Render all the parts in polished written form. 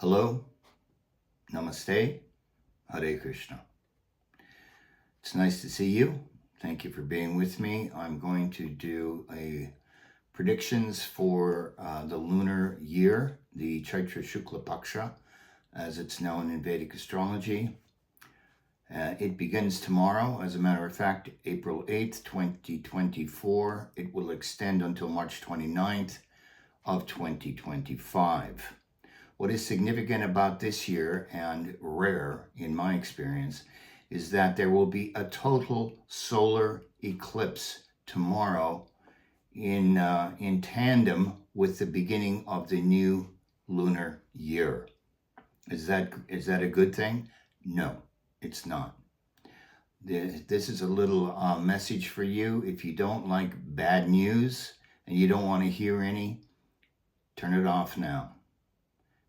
Hello, Namaste, Hare Krishna. It's nice to see you. Thank you for being with me. I'm going to do predictions for the lunar year, the Chaitra Shukla Paksha, as it's known in Vedic Astrology. It begins tomorrow. As a matter of fact, April 8th, 2024. It will extend until March 29th of 2025. What is significant about this year, and rare in my experience, is that there will be a total solar eclipse tomorrow in tandem with the beginning of the new lunar year. Is that a good thing? No, it's not. This is a little message for you. If you don't like bad news and you don't want to hear any, turn it off now,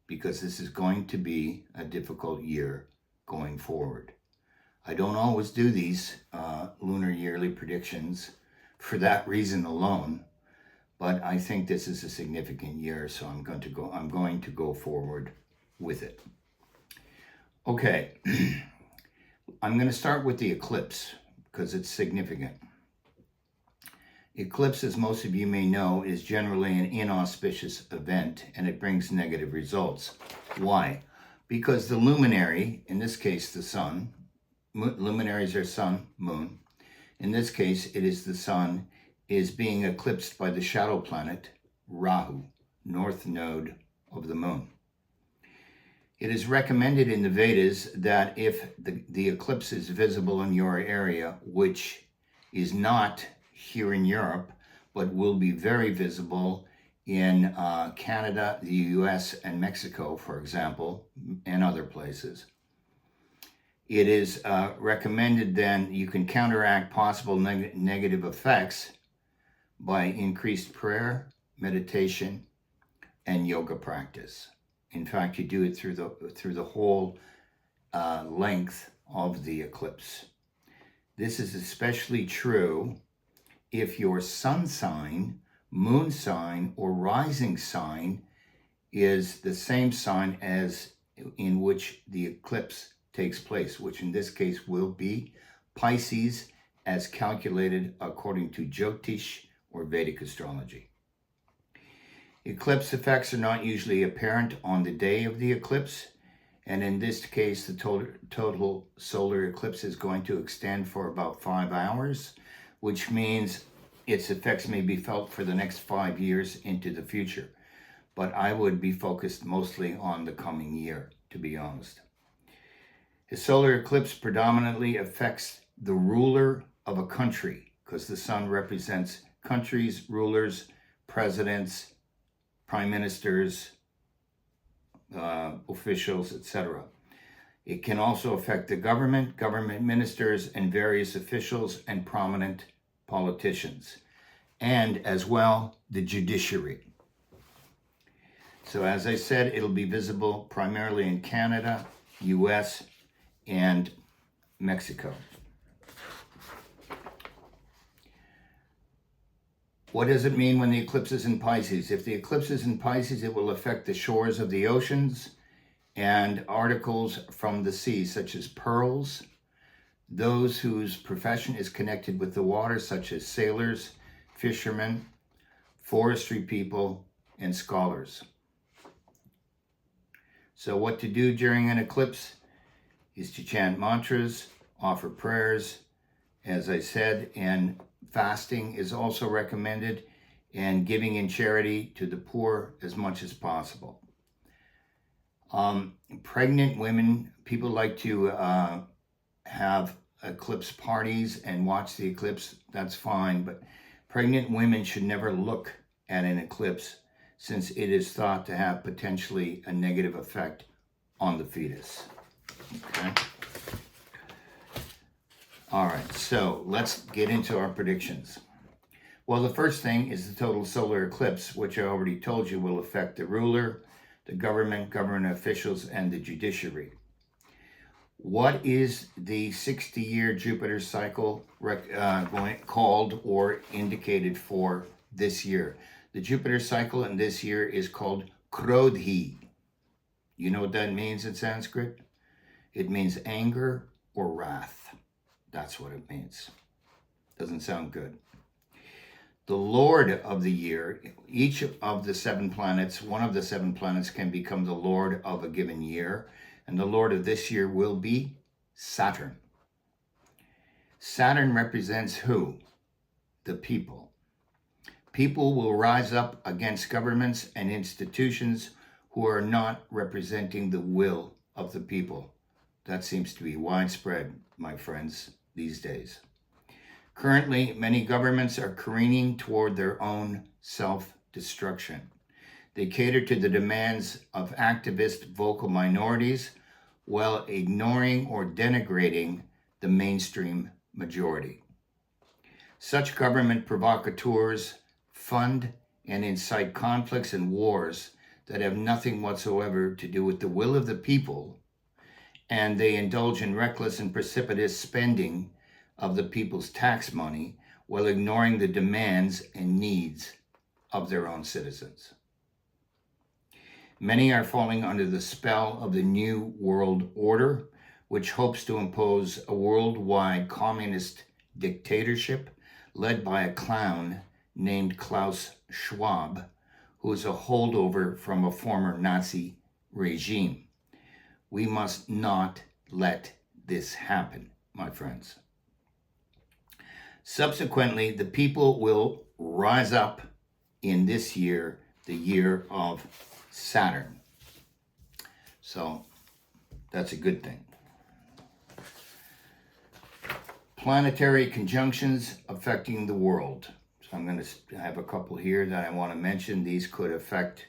because this is going to be a difficult year going forward. I don't always do these lunar yearly predictions for that reason alone, but I think this is a significant year, so I'm going to go forward with it. Okay, I'm going to start with the eclipse because it's significant. Eclipse, as most of you may know, is generally an inauspicious event, and it brings negative results. Why? Because the luminary, in this case the sun, luminaries are sun, moon. In this case, it is the sun, is being eclipsed by the shadow planet, Rahu, north node of the moon. It is recommended in the Vedas that if the eclipse is visible in your area, which is not here in Europe, but will be very visible in Canada, the US, and Mexico, for example, and other places. It is recommended then you can counteract possible negative effects by increased prayer, meditation, and yoga practice. In fact, you do it through the whole length of the eclipse. This is especially true if your sun sign, moon sign, or rising sign is the same sign as in which the eclipse takes place, which in this case will be Pisces, as calculated according to Jyotish or Vedic Astrology. Eclipse effects are not usually apparent on the day of the eclipse, and in this case, the total solar eclipse is going to extend for about 5 hours, which means its effects may be felt for the next 5 years into the future. But I would be focused mostly on the coming year, to be honest. The solar eclipse predominantly affects the ruler of a country, because the sun represents countries, rulers, presidents, prime ministers, officials, etc. It can also affect the government ministers, and various officials and prominent politicians, and as well the judiciary. So as I said, it'll be visible primarily in Canada, US, and Mexico. What does it mean when the eclipse is in Pisces? If the eclipse is in Pisces, it will affect the shores of the oceans and articles from the sea, such as pearls, those whose profession is connected with the water, such as sailors, fishermen, forestry people, and scholars. So what to do during an eclipse is to chant mantras, offer prayers, as I said, and fasting is also recommended, and giving in charity to the poor as much as possible. Pregnant women, people like to have eclipse parties and watch the eclipse. That's fine, but pregnant women should never look at an eclipse, since it is thought to have potentially a negative effect on the fetus. Okay. All right, so let's get into our predictions. Well, the first thing is the total solar eclipse, which I already told you will affect the ruler, the government officials, and the judiciary. What is the 60-year Jupiter cycle called or indicated for this year? The Jupiter cycle in this year is called Krodhi. You know what that means in Sanskrit? It means anger or wrath. That's what it means. Doesn't sound good. The Lord of the year, each of the 7 planets, one of the 7 planets can become the Lord of a given year. And the Lord of this year will be Saturn. Saturn represents who? The people. People will rise up against governments and institutions who are not representing the will of the people. That seems to be widespread, my friends, these days. Currently, many governments are careening toward their own self-destruction. They cater to the demands of activist vocal minorities while ignoring or denigrating the mainstream majority. Such government provocateurs fund and incite conflicts and wars that have nothing whatsoever to do with the will of the people, and they indulge in reckless and precipitous spending of the people's tax money while ignoring the demands and needs of their own citizens. Many are falling under the spell of the New World Order, which hopes to impose a worldwide communist dictatorship led by a clown named Klaus Schwab, who is a holdover from a former Nazi regime. We must not let this happen, my friends. Subsequently, the people will rise up in this year, the year of Saturn. So that's a good thing. Planetary conjunctions affecting the world. So I'm going to have a couple here that I want to mention. These could affect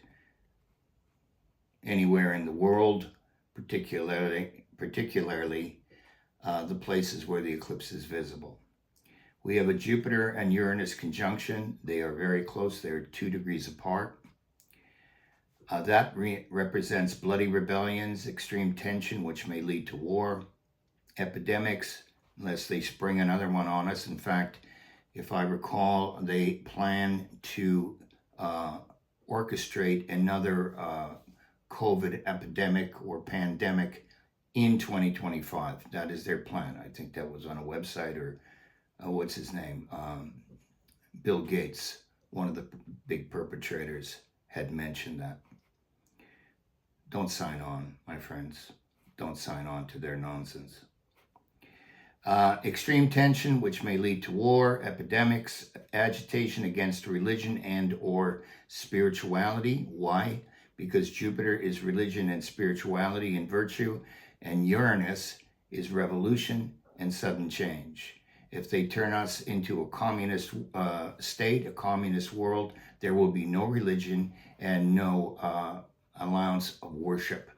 anywhere in the world, particularly the places where the eclipse is visible. We have a Jupiter and Uranus conjunction. They are very close. They're 2 degrees apart. That represents bloody rebellions, extreme tension, which may lead to war, epidemics, unless they spring another one on us. In fact, if I recall, they plan to orchestrate another COVID epidemic or pandemic in 2025. That is their plan. I think that was on a website, or what's his name? Bill Gates, one of the big perpetrators, had mentioned that. Don't sign on, my friends. Don't sign on to their nonsense. Extreme tension, which may lead to war, epidemics, agitation against religion and or spirituality. Why? Because Jupiter is religion and spirituality and virtue, and Uranus is revolution and sudden change. If they turn us into a communist state, a communist world, there will be no religion and no allowance of worship.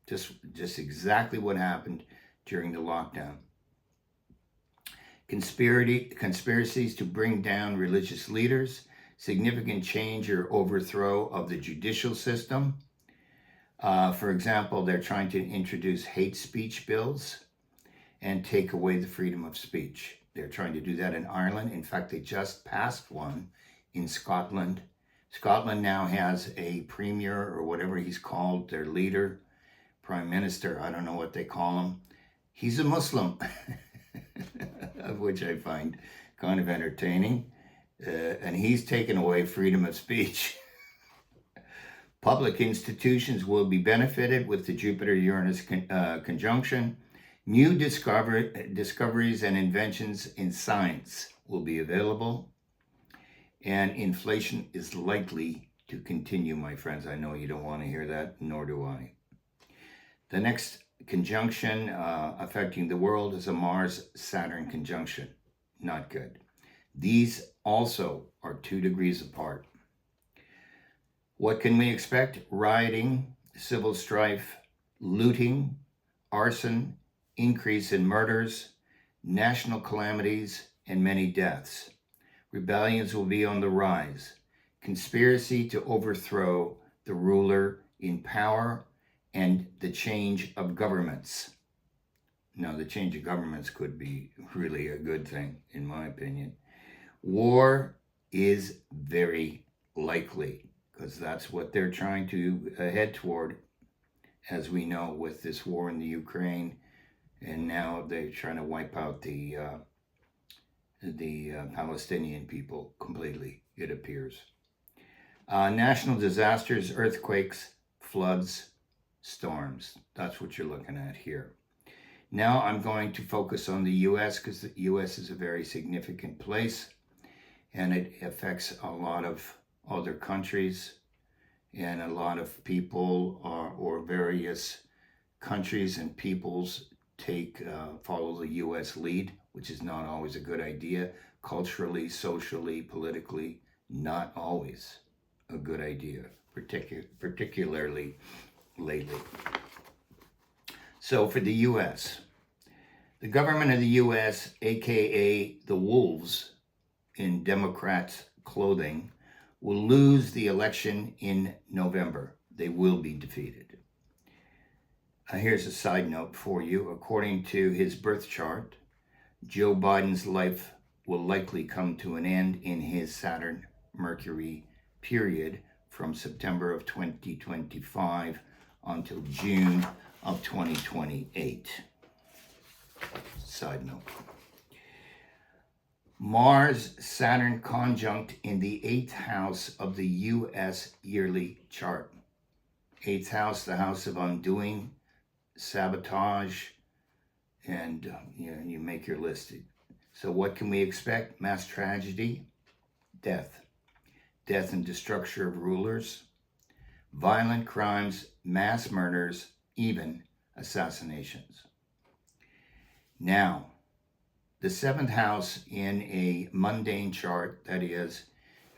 Just exactly what happened during the lockdown. Conspiracies to bring down religious leaders, significant change or overthrow of the judicial system. For example, they're trying to introduce hate speech bills and take away the freedom of speech. They're trying to do that in Ireland. In fact, they just passed one in Scotland. Scotland now has a premier, or whatever he's called, their leader, prime minister, I don't know what they call him. He's a Muslim, of which I find kind of entertaining. And he's taken away freedom of speech. Public institutions will be benefited with the Jupiter-Uranus conjunction. New discoveries and inventions in science will be available. And inflation is likely to continue, my friends. I know you don't want to hear that, nor do I. The next conjunction affecting the world is a Mars-Saturn conjunction. Not good. These also are 2 degrees apart. What can we expect? Rioting, civil strife, looting, arson, increase in murders, national calamities, and many deaths. Rebellions will be on the rise. Conspiracy to overthrow the ruler in power and the change of governments. Now, the change of governments could be really a good thing, in my opinion. War is very likely, because that's what they're trying to head toward. as we know, with this war in the Ukraine, and now they're trying to wipe out the Palestinian people completely, it appears. National disasters, earthquakes, floods, storms. That's what you're looking at here. Now I'm going to focus on the U.S. because the U.S. is a very significant place, and it affects a lot of other countries, and a lot of people or various countries and peoples follow the U.S. lead, which is not always a good idea. Culturally, socially, politically, not always a good idea, particularly lately. So for the U.S., the government of the U.S., aka the wolves in Democrats' clothing, will lose the election in November. They will be defeated. Here's a side note for you. According to his birth chart, Joe Biden's life will likely come to an end in his Saturn-Mercury period from September of 2025 until June of 2028. Side note. Mars-Saturn conjunct in the 8th house of the U.S. yearly chart. 8th house, the house of undoing, sabotage, and you make your list. So what can we expect? Mass tragedy, death and destruction of rulers, violent crimes, mass murders, even assassinations. Now, the 7th house in a mundane chart, that is,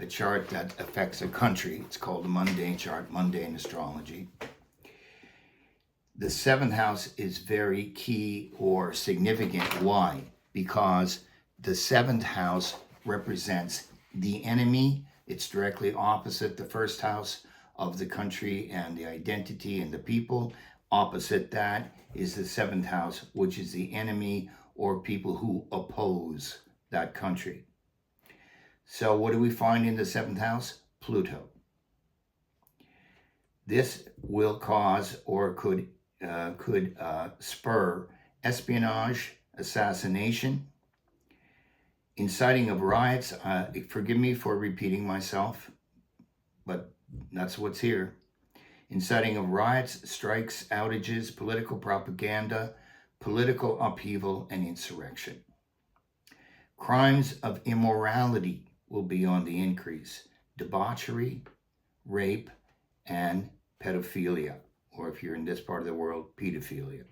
a chart that affects a country, it's called a mundane chart, mundane astrology. The 7th house is very key or significant. Why? Because the 7th house represents the enemy. It's directly opposite the 1st house of the country and the identity and the people. Opposite that is the 7th house, which is the enemy or people who oppose that country. So what do we find in the 7th house? Pluto. This will cause or could spur espionage, assassination, inciting of riots. Forgive me for repeating myself, but that's what's here. Inciting of riots, strikes, outages, political propaganda, political upheaval, and insurrection. Crimes of immorality will be on the increase. Debauchery, rape, and pedophilia. Or if you're in this part of the world, pedophilia.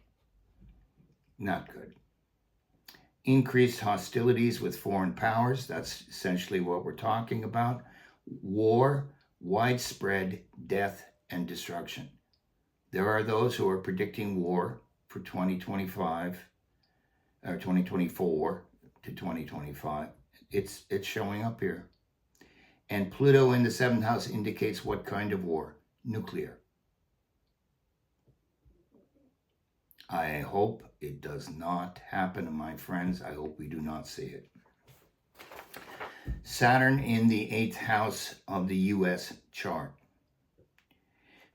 Not good. Increased hostilities with foreign powers. That's essentially what we're talking about. War, widespread death and destruction. There are those who are predicting war for 2025 or 2024 to 2025. It's showing up here. And Pluto in the 7th house indicates what kind of war? Nuclear. I hope it does not happen, my friends. I hope we do not see it. Saturn in the 8th house of the U.S. chart.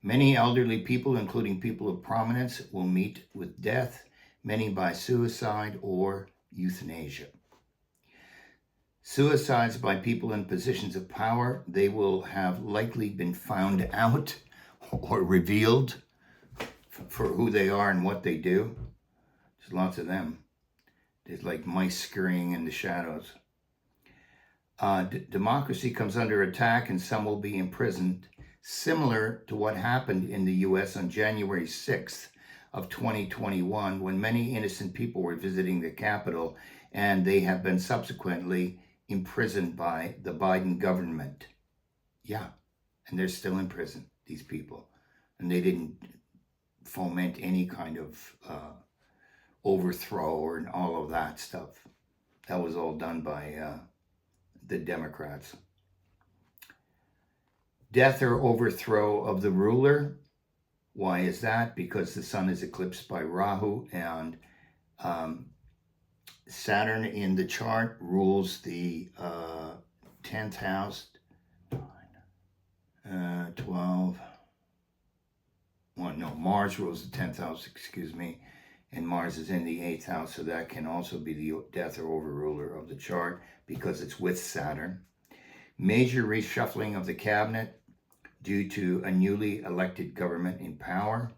Many elderly people, including people of prominence, will meet with death, many by suicide or euthanasia. Suicides by people in positions of power, they will have likely been found out or revealed for who they are and what they do. There's lots of them. There's like mice scurrying in the shadows. Democracy comes under attack and some will be imprisoned, similar to what happened in the U.S. on January 6th of 2021 when many innocent people were visiting the Capitol and they have been subsequently imprisoned by the Biden government. Yeah, and they're still in prison, these people. And they didn't foment any kind of overthrow or all of that stuff. That was all done by the Democrats. Death or overthrow of the ruler. Why is that? Because the sun is eclipsed by Rahu, and Saturn in the chart rules the 10th house, 12, Mars rules the 10th house, excuse me, and Mars is in the 8th house, so that can also be the death or overruler of the chart because it's with Saturn. Major reshuffling of the cabinet due to a newly elected government in power.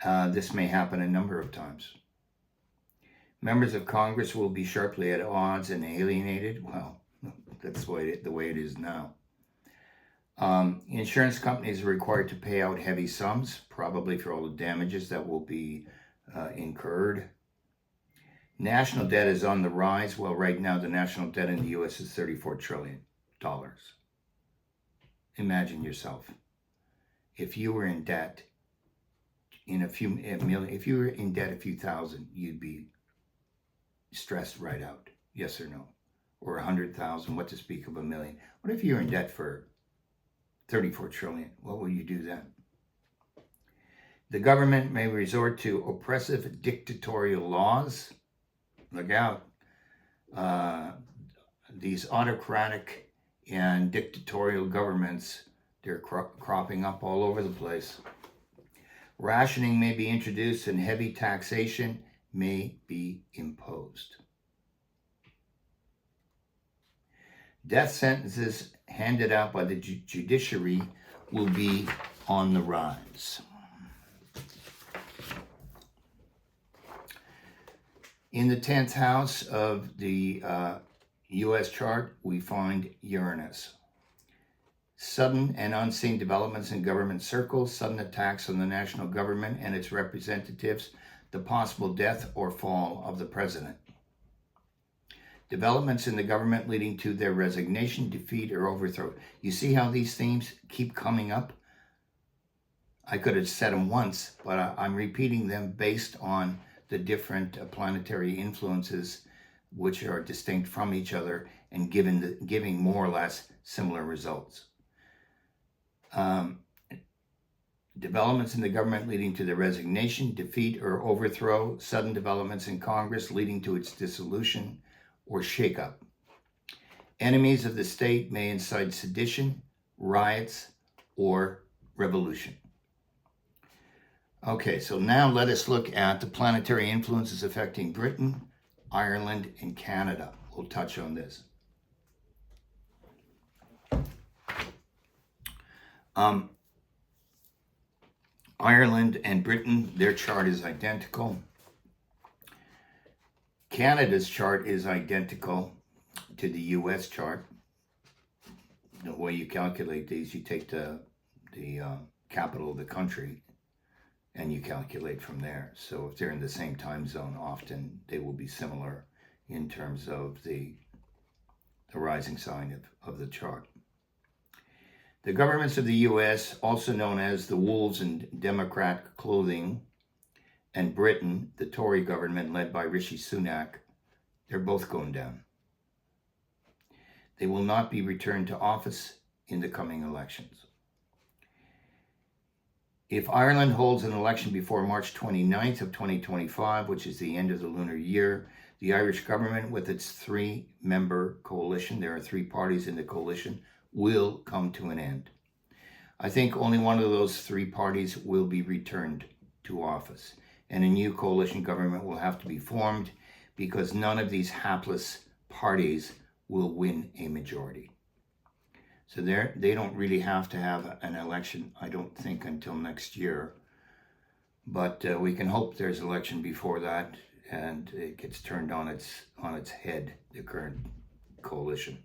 This may happen a number of times. Members of Congress will be sharply at odds and alienated. Well, that's the way it is now. Insurance companies are required to pay out heavy sums, probably for all the damages that will be incurred. National debt is on the rise. Well, right now the national debt in the U.S. is $34 trillion. Imagine yourself. If you were in debt if you were in debt a few thousand, you'd be stressed right out. Yes or no? Or 100,000, what to speak of a million. What if you're in debt for 34 trillion? What will you do then? The government may resort to oppressive dictatorial laws. Look out. These autocratic and dictatorial governments, they're cropping up all over the place. Rationing may be introduced and heavy taxation may be imposed. Death sentences handed out by the judiciary will be on the rise. In the 10th house of the U.S. chart, we find Uranus. Sudden and unseen developments in government circles, sudden attacks on the national government and its representatives, the possible death or fall of the president. Developments in the government leading to their resignation, defeat, or overthrow. You see how these themes keep coming up? I could have said them once, but I'm repeating them based on the different planetary influences which are distinct from each other and giving more or less similar results. Developments in the government leading to their resignation, defeat, or overthrow. Sudden developments in Congress leading to its dissolution or shakeup. Enemies of the state may incite sedition, riots, or revolution. Okay, so now let us look at the planetary influences affecting Britain, Ireland, and Canada. We'll touch on this. Ireland and Britain, their chart is identical. Canada's chart is identical to the U.S. chart. The way you calculate these, you take the capital of the country and you calculate from there. So if they're in the same time zone, often they will be similar in terms of the rising sign of the chart. The governments of the U.S., also known as the wolves in Democrat clothing, and Britain, the Tory government led by Rishi Sunak, they're both going down. They will not be returned to office in the coming elections. If Ireland holds an election before March 29th of 2025, which is the end of the lunar year, the Irish government with its 3-member coalition, there are 3 parties in the coalition, will come to an end. I think only one of those 3 parties will be returned to office, and a new coalition government will have to be formed because none of these hapless parties will win a majority. So they don't really have to have an election, I don't think, until next year. But we can hope there's an election before that and it gets turned on its head, the current coalition.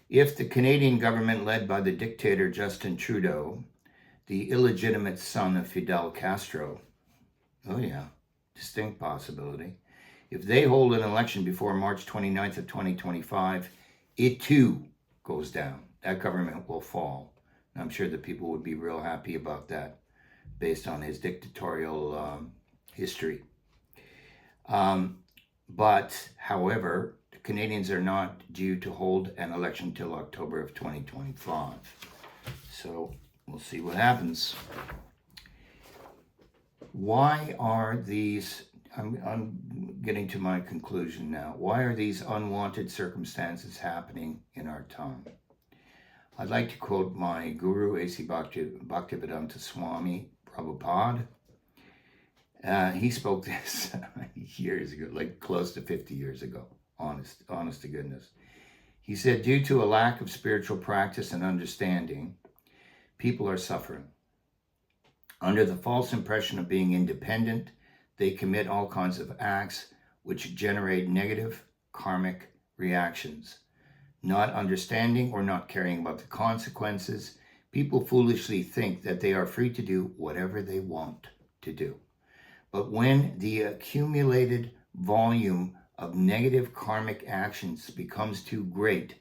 If the Canadian government led by the dictator Justin Trudeau, the illegitimate son of Fidel Castro, oh yeah, distinct possibility. If they hold an election before March 29th of 2025, it too goes down. That government will fall. And I'm sure the people would be real happy about that based on his dictatorial history. But, however, the Canadians are not due to hold an election till October of 2025. So we'll see what happens. Why are these, I'm getting to my conclusion now. Why are these unwanted circumstances happening in our time? I'd like to quote my guru, A.C. Bhaktivedanta Swami Prabhupada. He spoke this years ago, like close to 50 years ago, honest to goodness. He said, due to a lack of spiritual practice and understanding, people are suffering. Under the false impression of being independent, they commit all kinds of acts which generate negative karmic reactions. Not understanding or not caring about the consequences, people foolishly think that they are free to do whatever they want to do. But when the accumulated volume of negative karmic actions becomes too great,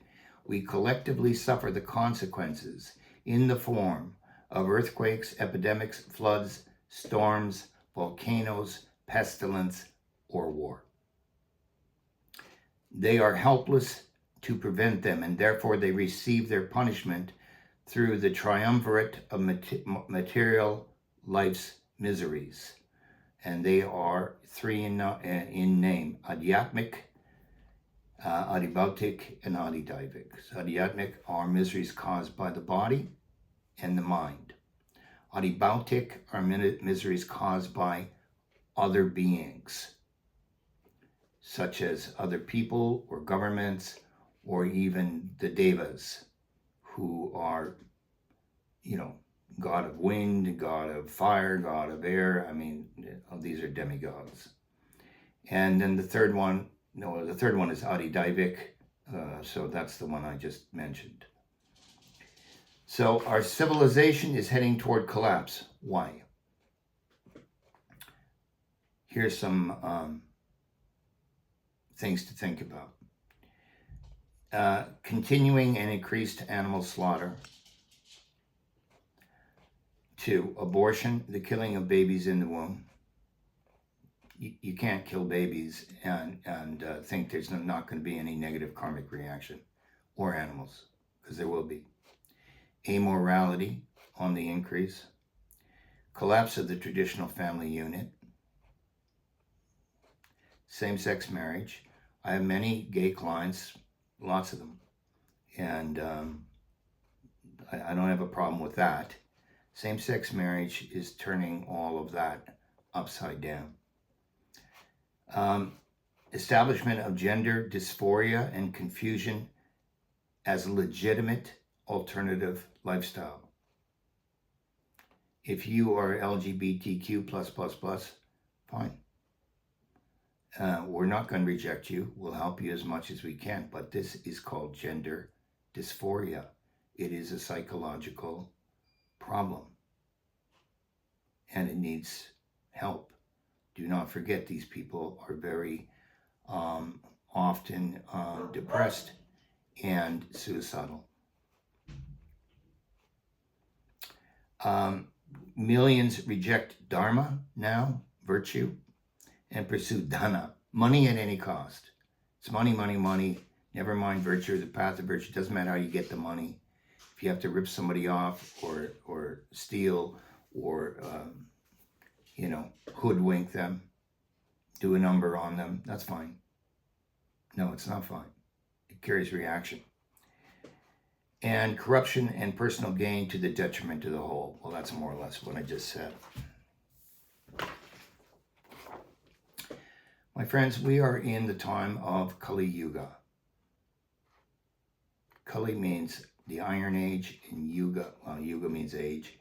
we collectively suffer the consequences in the form of earthquakes, epidemics, floods, storms, volcanoes, pestilence, or war. They are helpless to prevent them, and therefore they receive their punishment through the triumvirate of material life's miseries. And they are three in name: Adhyatmic, Adibhautic, and Adidaivic. So Adhyatmic are miseries caused by the body and the mind. Adibhautic are miseries caused by other beings, such as other people or governments, or even the devas, who are, god of wind, god of fire, god of air. I mean, these are demigods. And then the third one is Adidaivic, so that's the one I just mentioned. So our civilization is heading toward collapse. Why? Here's some things to think about. Continuing and increased animal slaughter. 2, abortion, the killing of babies in the womb. You can't kill babies and think there's not going to be any negative karmic reaction, or animals, because there will be. Amorality on the increase. Collapse of the traditional family unit. Same-sex marriage. I have many gay clients, lots of them, and I don't have a problem with that. Same-sex marriage is turning all of that upside down. Establishment of gender dysphoria and confusion as a legitimate alternative lifestyle. If you are LGBTQ++, fine. We're not going to reject you. We'll help you as much as we can. But this is called gender dysphoria. It is a psychological problem. And it needs help. Do not forget, these people are very often depressed and suicidal. Millions reject dharma now, virtue, and pursue dhana, money at any cost. It's money, money, money. Never mind virtue, the path of virtue. Doesn't matter how you get the money. If you have to rip somebody off or steal or hoodwink them, do a number on them, that's fine. No, it's not fine. It carries reaction. And corruption and personal gain to the detriment of the whole. Well, that's more or less what I just said. My friends, we are in the time of Kali Yuga. Kali means the Iron Age, and Yuga means age.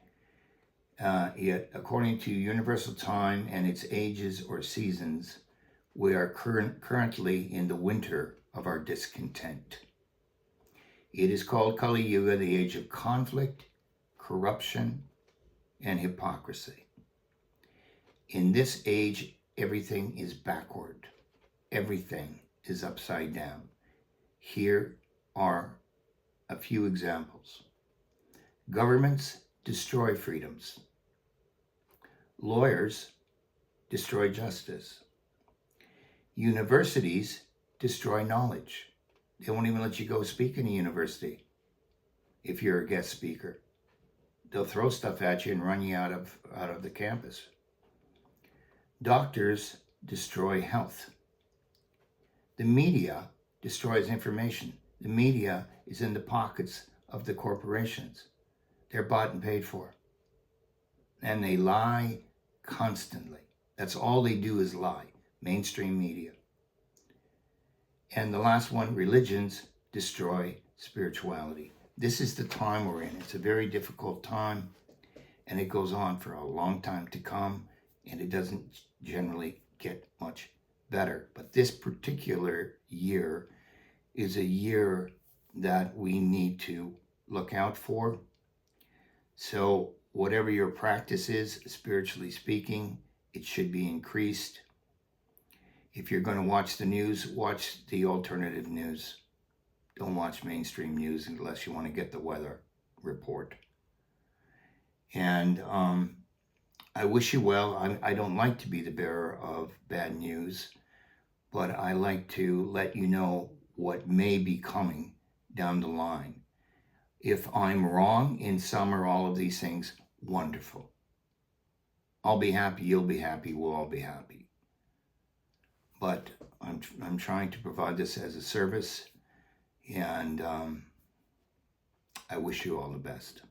Yet, according to universal time and its ages or seasons, we are currently in the winter of our discontent. It is called Kali Yuga, the age of conflict, corruption, and hypocrisy. In this age, everything is backward. Everything is upside down. Here are a few examples. Governments destroy freedoms. Lawyers destroy justice. Universities destroy knowledge. They won't even let you go speak in a university if you're a guest speaker. They'll throw stuff at you and run you out of the campus. Doctors destroy health. The media destroys information. The media is in the pockets of the corporations. They're bought and paid for. And they lie constantly. That's all they do is lie. Mainstream media. And the last one, religions destroy spirituality. This is the time we're in. It's a very difficult time, and it goes on for a long time to come, and it doesn't generally get much better. But this particular year is a year that we need to look out for. So whatever your practice is, spiritually speaking, it should be increased. If you're going to watch the news, watch the alternative news. Don't watch mainstream news unless you want to get the weather report. And I wish you well. I don't like to be the bearer of bad news, but I like to let you know what may be coming down the line. If I'm wrong in some or all of these things, wonderful. I'll be happy, you'll be happy, we'll all be happy. But I'm trying to provide this as a service, and I wish you all the best.